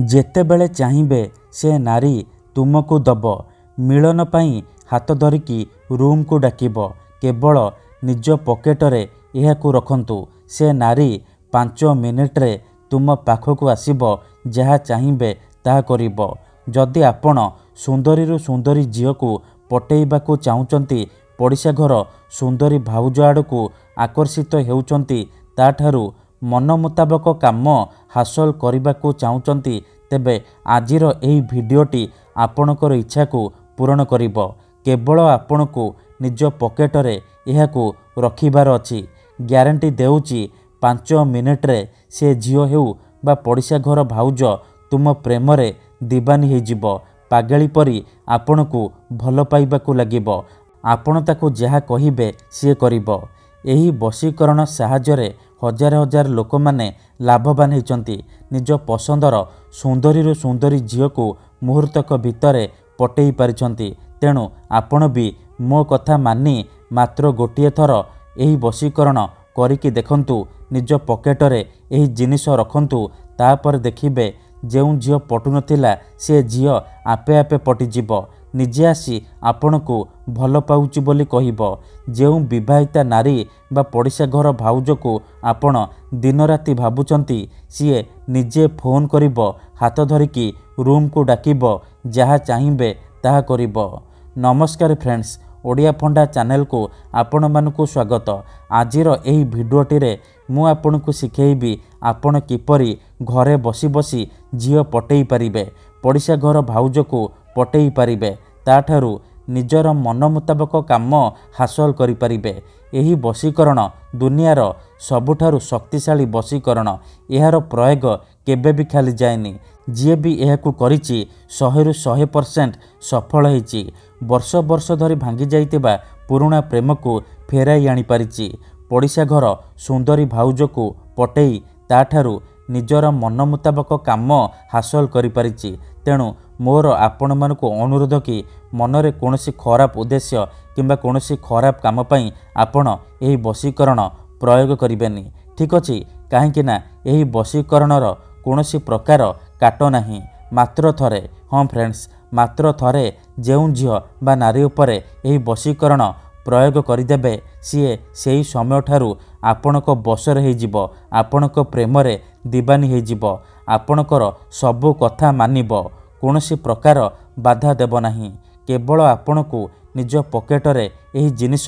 ଯେତେବେଳେ ଚାହିଁବେ ସେ ନାରୀ ତୁମକୁ ଦବ। ମିଳନ ପାଇଁ ହାତ ଧରିକି ରୁମକୁ ଡାକିବ। କେବଳ ନିଜ ପକେଟରେ ଏହାକୁ ରଖନ୍ତୁ। ସେ ନାରୀ 5 ମିନିଟରେ ତୁମ ପାଖକୁ ଆସିବ। ଯାହା ଚାହିଁବେ ତାହା କରିବ। ଯଦି ଆପଣ ସୁନ୍ଦରୀରୁ ସୁନ୍ଦରୀ ଝିଅକୁ ପଟେଇବାକୁ ଚାହୁଁଛନ୍ତି, ପଡ଼ିଶା ଘର ସୁନ୍ଦରୀ ଭାଉଜ ଆଡ଼କୁ ଆକର୍ଷିତ ହେଉଛନ୍ତି, ତାଠାରୁ ମନ ମୁତାବକ କାମ ହାସଲ କରିବାକୁ ଚାହୁଁଛନ୍ତି, ତେବେ ଆଜିର ଏହି ଭିଡ଼ିଓଟି ଆପଣଙ୍କର ଇଚ୍ଛାକୁ ପୂରଣ କରିବ। କେବଳ ଆପଣଙ୍କୁ ନିଜ ପକେଟରେ ଏହାକୁ ରଖିବାର ଅଛି। ଗ୍ୟାରେଣ୍ଟି ଦେଉଛି 5 ମିନିଟରେ ସେ ଝିଅ ହେଉ ବା ପଡ଼ିଶା ଘର ଭାଉଜ ତୁମ ପ୍ରେମରେ ଦିବାନୀ ହୋଇଯିବ। ପାଗଳି ପରି ଆପଣଙ୍କୁ ଭଲ ପାଇବାକୁ ଲାଗିବ। ଆପଣ ତାକୁ ଯାହା କହିବେ ସିଏ କରିବ। ଏହି ବଶୀକରଣ ସାହାଯ୍ୟରେ ହଜାର ହଜାର ଲୋକମାନେ ଲାଭବାନ ହୋଇଛନ୍ତି। ନିଜ ପସନ୍ଦର ସୁନ୍ଦରୀରୁ ସୁନ୍ଦରୀ ଝିଅକୁ ମୁହୂର୍ତ୍ତକ ଭିତରେ ପଟେଇ ପାରିଛନ୍ତି। ତେଣୁ ଆପଣ ବି ମୋ କଥା ମାନି ମାତ୍ର ଗୋଟିଏ ଥର ଏହି ବଶୀକରଣ କରିକି ଦେଖନ୍ତୁ। ନିଜ ପକେଟରେ ଏହି ଜିନିଷ ରଖନ୍ତୁ। ତାପରେ ଦେଖିବେ ଯେଉଁ ଝିଅ ପଟୁନଥିଲା ସେ ଝିଅ ଆପେ ଆପେ ପଟିଯିବ। ନିଜେ ଆସି ଆପଣଙ୍କୁ ଭଲ ପାଉଛି ବୋଲି କହିବ। ଯେଉଁ ବିବାହିତା ନାରୀ ବା ପଡ଼ିଶା ଘର ଭାଉଜକୁ ଆପଣ ଦିନରାତି ଭାବୁଛନ୍ତି, ସିଏ ନିଜେ ଫୋନ୍ କରିବ, ହାତ ଧରିକି ରୁମକୁ ଡାକିବ। ଯାହା ଚାହିଁବେ ତାହା କରିବ। ନମସ୍କାର ଫ୍ରେଣ୍ଡସ୍, ଓଡ଼ିଆ ଫଣ୍ଡା ଚ୍ୟାନେଲକୁ ଆପଣମାନଙ୍କୁ ସ୍ୱାଗତ। ଆଜିର ଏହି ଭିଡ଼ିଓଟିରେ ମୁଁ ଆପଣଙ୍କୁ ଶିଖେଇବି ଆପଣ କିପରି ଘରେ ବସି ବସି ଝିଅ ପଟେଇ ପାରିବେ, ପଡ଼ିଶା ଘର ଭାଉଜକୁ ପଟେଇ ପାରିବେ, ତାଠାରୁ ନିଜର ମନ ମୁତାବକ କାମ ହାସଲ କରିପାରିବେ। ଏହି ବଶୀକରଣ ଦୁନିଆର ସବୁଠାରୁ ଶକ୍ତିଶାଳୀ ବଶୀକରଣ। ଏହାର ପ୍ରୟୋଗ କେବେ ବି ଖାଲି ଯାଏନି। ଯିଏ ବି ଏହାକୁ କରିଛି 100ରୁ 100% ସଫଳ ହୋଇଛି। ବର୍ଷ ବର୍ଷ ଧରି ଭାଙ୍ଗି ଯାଇଥିବା ପୁରୁଣା ପ୍ରେମକୁ ଫେରାଇ ଆଣିପାରିଛି। ପଡ଼ିଶା ଘର ସୁନ୍ଦରୀ ଭାଉଜକୁ ପଟେଇ ତାଠାରୁ ନିଜର ମନ ମୁତାବକ କାମ ହାସଲ କରିପାରିଛି। ତେଣୁ ମୋର ଆପଣମାନଙ୍କୁ ଅନୁରୋଧ କି ମନରେ କୌଣସି ଖରାପ ଉଦ୍ଦେଶ୍ୟ କିମ୍ବା କୌଣସି ଖରାପ କାମ ପାଇଁ ଆପଣ ଏହି ବଶୀକରଣ ପ୍ରୟୋଗ କରିବେନି। ଠିକ୍ ଅଛି? କାହିଁକି ନା ଏହି ବଶୀକରଣର କୌଣସି ପ୍ରକାର କାଟ ନାହିଁ। ମାତ୍ର ଥରେ, ହଁ ଫ୍ରେଣ୍ଡସ୍, ମାତ୍ର ଥରେ ଯେଉଁ ଝିଅ ବା ନାରୀ ଉପରେ ଏହି ବଶୀକରଣ ପ୍ରୟୋଗ କରିଦେବେ, ସିଏ ସେହି ସମୟଠାରୁ ଆପଣଙ୍କ ବଶରେ ହୋଇଯିବ। ଆପଣଙ୍କ ପ୍ରେମରେ ଦିବାନୀ ହୋଇଯିବ। ଆପଣଙ୍କର ସବୁ କଥା ମାନିବ। କୌଣସି ପ୍ରକାର ବାଧା ଦେବ ନାହିଁ। କେବଳ ଆପଣଙ୍କୁ ନିଜ ପକେଟରେ ଏହି ଜିନିଷ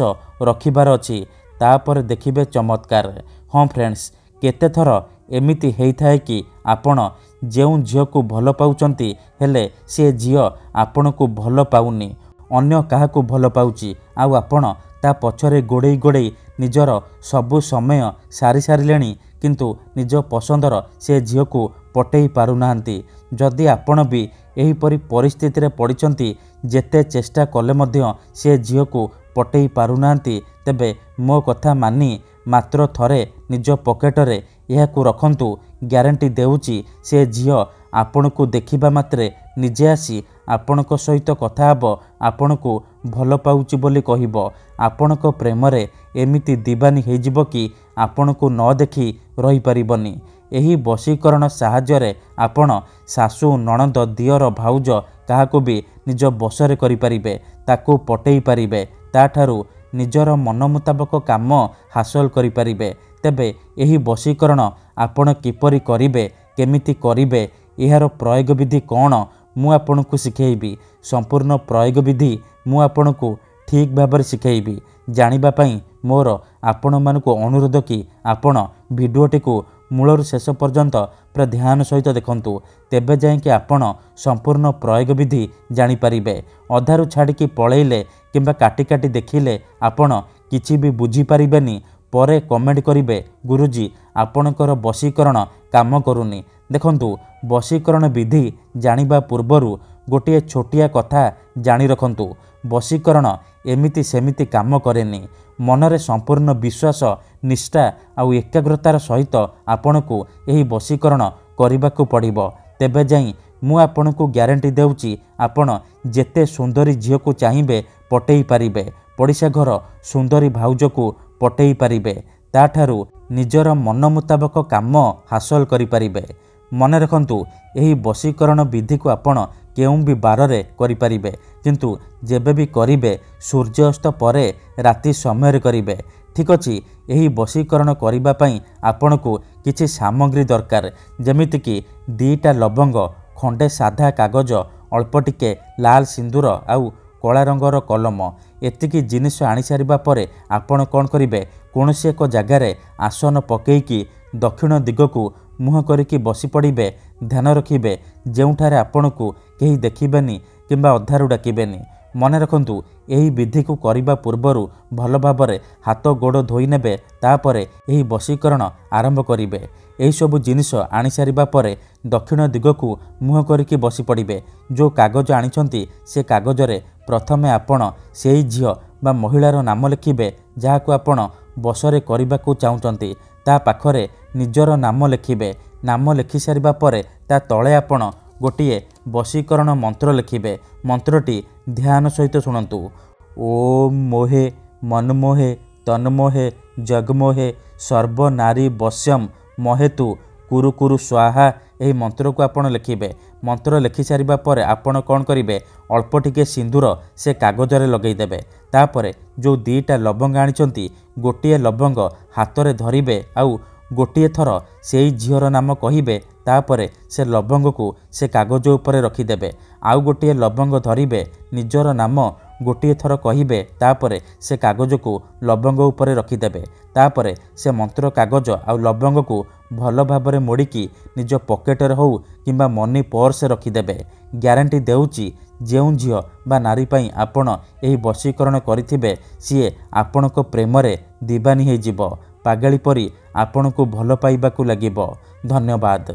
ରଖିବାର ଅଛି। ତାପରେ ଦେଖିବେ ଚମତ୍କାର। ହଁ ଫ୍ରେଣ୍ଡସ୍, କେତେଥର ଏମିତି ହେଇଥାଏ କି ଆପଣ ଯେଉଁ ଝିଅକୁ ଭଲ ପାଉଛନ୍ତି, ହେଲେ ସେ ଝିଅ ଆପଣଙ୍କୁ ଭଲ ପାଉନି, ଅନ୍ୟ କାହାକୁ ଭଲ ପାଉଛି, ଆଉ ଆପଣ ତା ପଛରେ ଗୋଡ଼େଇ ଗୋଡ଼େଇ ନିଜର ସବୁ ସମୟ ସାରି ସାରିଲେଣି, କିନ୍ତୁ ନିଜ ପସନ୍ଦର ସେ ଝିଅକୁ ପଟେଇ ପାରୁନାହାନ୍ତି। ଯଦି ଆପଣ ବି ଏହିପରି ପରିସ୍ଥିତିରେ ପଡ଼ିଛନ୍ତି, ଯେତେ ଚେଷ୍ଟା କଲେ ମଧ୍ୟ ସେ ଝିଅକୁ ପଟେଇ ପାରୁନାହାନ୍ତି, ତେବେ ମୋ କଥା ମାନି ମାତ୍ର ଥରେ ନିଜ ପକେଟରେ ଏହାକୁ ରଖନ୍ତୁ। ଗ୍ୟାରେଣ୍ଟି ଦେଉଛି ସେ ଝିଅ ଆପଣଙ୍କୁ ଦେଖିବା ମାତ୍ରେ ନିଜେ ଆସି ଆପଣଙ୍କ ସହିତ କଥା ହେବ, ଆପଣଙ୍କୁ ଭଲ ପାଉଛି ବୋଲି କହିବ। ଆପଣଙ୍କ ପ୍ରେମରେ ଏମିତି ଦିବାନୀ ହୋଇଯିବ କି ଆପଣଙ୍କୁ ନ ଦେଖି ରହିପାରିବନି। ଏହି ବଶୀକରଣ ସାହାଯ୍ୟରେ ଆପଣ ଶାଶୁ, ନଣନ୍ଦ, ଦିଅର, ଭାଉଜ କାହାକୁ ବି ନିଜ ବଶରେ କରିପାରିବେ, ତାକୁ ପଟେଇ ପାରିବେ, ତାଠାରୁ ନିଜର ମନ ମୁତାବକ କାମ ହାସଲ କରିପାରିବେ। ତେବେ ଏହି ବଶୀକରଣ ଆପଣ କିପରି କରିବେ, କେମିତି କରିବେ, ଏହାର ପ୍ରୟୋଗ ବିଧି କ'ଣ, ମୁଁ ଆପଣଙ୍କୁ ଶିଖେଇବି। ସମ୍ପୂର୍ଣ୍ଣ ପ୍ରୟୋଗ ବିଧି ମୁଁ ଆପଣଙ୍କୁ ଠିକ୍ ଭାବରେ ଶିଖେଇବି। ଜାଣିବା ପାଇଁ ମୋର ଆପଣମାନଙ୍କୁ ଅନୁରୋଧ କି ଆପଣ ଭିଡ଼ିଓଟିକୁ ମୂଳରୁ ଶେଷ ପର୍ଯ୍ୟନ୍ତ ପୁରା ଧ୍ୟାନ ସହିତ ଦେଖନ୍ତୁ। ତେବେ ଯାଇକି ଆପଣ ସମ୍ପୂର୍ଣ୍ଣ ପ୍ରୟୋଗ ବିଧି ଜାଣିପାରିବେ। ଅଧାରୁ ଛାଡ଼ିକି ପଳେଇଲେ କିମ୍ବା କାଟି କାଟି ଦେଖିଲେ ଆପଣ କିଛି ବି ବୁଝିପାରିବେନି। ପରେ କମେଣ୍ଟ କରିବେ, ଗୁରୁଜୀ ଆପଣଙ୍କର ବଶୀକରଣ କାମ କରୁନି। ଦେଖନ୍ତୁ, ବଶୀକରଣ ବିଧି ଜାଣିବା ପୂର୍ବରୁ ଗୋଟିଏ ଛୋଟିଆ କଥା ଜାଣି ରଖନ୍ତୁ। ବଶୀକରଣ ଏମିତି ସେମିତି କାମ କରେନି। ମନରେ ସମ୍ପୂର୍ଣ୍ଣ ବିଶ୍ୱାସ, ନିଷ୍ଠା ଆଉ ଏକାଗ୍ରତାର ସହିତ ଆପଣଙ୍କୁ ଏହି ବଶୀକରଣ କରିବାକୁ ପଡ଼ିବ। ତେବେ ଯାଇ ମୁଁ ଆପଣଙ୍କୁ ଗ୍ୟାରେଣ୍ଟି ଦେଉଛି ଆପଣ ଯେତେ ସୁନ୍ଦରୀ ଝିଅକୁ ଚାହିଁବେ ପଟେଇ ପାରିବେ, ପଡ଼ିଶା ଘର ସୁନ୍ଦରୀ ଭାଉଜକୁ ପଟେଇ ପାରିବେ, ତାଠାରୁ ନିଜର ମନ ମୁତାବକ କାମ ହାସଲ କରିପାରିବେ। ମନେ ରଖନ୍ତୁ ଏହି ବଶୀକରଣ ବିଧିକୁ ଆପଣ କେଉଁ ବି ବାରରେ କରିପାରିବେ, କିନ୍ତୁ ଯେବେ ବି କରିବେ ସୂର୍ଯ୍ୟାସ୍ତ ପରେ ରାତି ସମୟରେ କରିବେ। ଠିକ୍ ଅଛି। ଏହି ବଶୀକରଣ କରିବା ପାଇଁ ଆପଣଙ୍କୁ କିଛି ସାମଗ୍ରୀ ଦରକାର, ଯେମିତିକି 2ଟା ଲବଙ୍ଗ, ଖଣ୍ଡେ ସାଧା କାଗଜ, ଅଳ୍ପ ଟିକେ ଲାଲ ସିନ୍ଦୁର ଆଉ କଳା ରଙ୍ଗର କଲମ। ଏତିକି ଜିନିଷ ଆଣିସାରିବା ପରେ ଆପଣ କ'ଣ କରିବେ, କୌଣସି ଏକ ଜାଗାରେ ଆସନ ପକାଇକି ଦକ୍ଷିଣ ଦିଗକୁ ମୁହଁ କରିକି ବସି ପଡ଼ିବେ। ଧ୍ୟାନ ରଖିବେ ଯେଉଁଠାରେ ଆପଣଙ୍କୁ କେହି ଦେଖିବେନି କିମ୍ବା ଅଧାରୁ ଡାକିବେନି। ମନେ ରଖନ୍ତୁ ଏହି ବିଧିକୁ କରିବା ପୂର୍ବରୁ ଭଲ ଭାବରେ ହାତ ଗୋଡ଼ ଧୋଇ ନେବେ, ତାପରେ ଏହି ବଶୀକରଣ ଆରମ୍ଭ କରିବେ। ଏହିସବୁ ଜିନିଷ ଆଣିସାରିବା ପରେ ଦକ୍ଷିଣ ଦିଗକୁ ମୁହଁ କରିକି ବସି ପଡ଼ିବେ। ଯେଉଁ କାଗଜ ଆଣିଛନ୍ତି ସେ କାଗଜରେ ପ୍ରଥମେ ଆପଣ ସେଇ ଝିଅ ବା ମହିଳାର ନାମ ଲେଖିବେ ଯାହାକୁ ଆପଣ ବଶରେ କରିବାକୁ ଚାହୁଁଛନ୍ତି। ତା ପାଖରେ ନିଜର ନାମ ଲେଖିବେ। ନାମ ଲେଖିସାରିବା ପରେ ତା ତଳେ ଆପଣ ଗୋଟିଏ ବଶୀକରଣ ମନ୍ତ୍ର ଲେଖିବେ। ମନ୍ତ୍ରଟି ଧ୍ୟାନ ସହିତ ଶୁଣନ୍ତୁ। ଓମ୍ ମୋହେ ମନ୍ମୋହେ ତନ୍ମୋହେ ଜଗମୋହେ ସର୍ବନାରୀ ବଶ୍ୟମ୍ ମହେତୁ କୁରୁ କୁରୁ ସ୍ୱାହା। ଏହି ମନ୍ତ୍ରକୁ ଆପଣ ଲେଖିବେ। ମନ୍ତ୍ର ଲେଖିସାରିବା ପରେ ଆପଣ କ'ଣ କରିବେ, ଅଳ୍ପ ଟିକେ ସିନ୍ଦୁର ସେ କାଗଜରେ ଲଗାଇଦେବେ। ତାପରେ ଯେଉଁ 2ଟା ଲବଙ୍ଗ ଆଣିଛନ୍ତି ଗୋଟିଏ ଲବଙ୍ଗ ହାତରେ ଧରିବେ ଆଉ ଗୋଟିଏ ଥର ସେଇ ଝିଅର ନାମ କହିବେ। ତାପରେ ସେ ଲବଙ୍ଗକୁ ସେ କାଗଜ ଉପରେ ରଖିଦେବେ। ଆଉ ଗୋଟିଏ ଲବଙ୍ଗ ଧରିବେ, ନିଜର ନାମ ଗୋଟିଏ ଥର କହିବେ। ତାପରେ ସେ କାଗଜକୁ ଲବଙ୍ଗ ଉପରେ ରଖିଦେବେ। ତାପରେ ସେ ମନ୍ତ୍ର କାଗଜ ଆଉ ଲବଙ୍ଗକୁ ଭଲ ଭାବରେ ମୋଡ଼ିକି ନିଜ ପକେଟରେ ହେଉ କିମ୍ବା ମନି ପର୍ସରେ ରଖିଦେବେ। ଗ୍ୟାରେଣ୍ଟି ଦେଉଛି ଯେଉଁ ଝିଅ ବା ନାରୀ ପାଇଁ ଆପଣ ଏହି ବଶୀକରଣ କରିଥିବେ ସିଏ ଆପଣଙ୍କ ପ୍ରେମରେ ଦିବାନୀ ହୋଇଯିବ। ପାଗଳି ପରି ଆପଣଙ୍କୁ ଭଲ ପାଇବାକୁ ଲାଗିବ। ଧନ୍ୟବାଦ।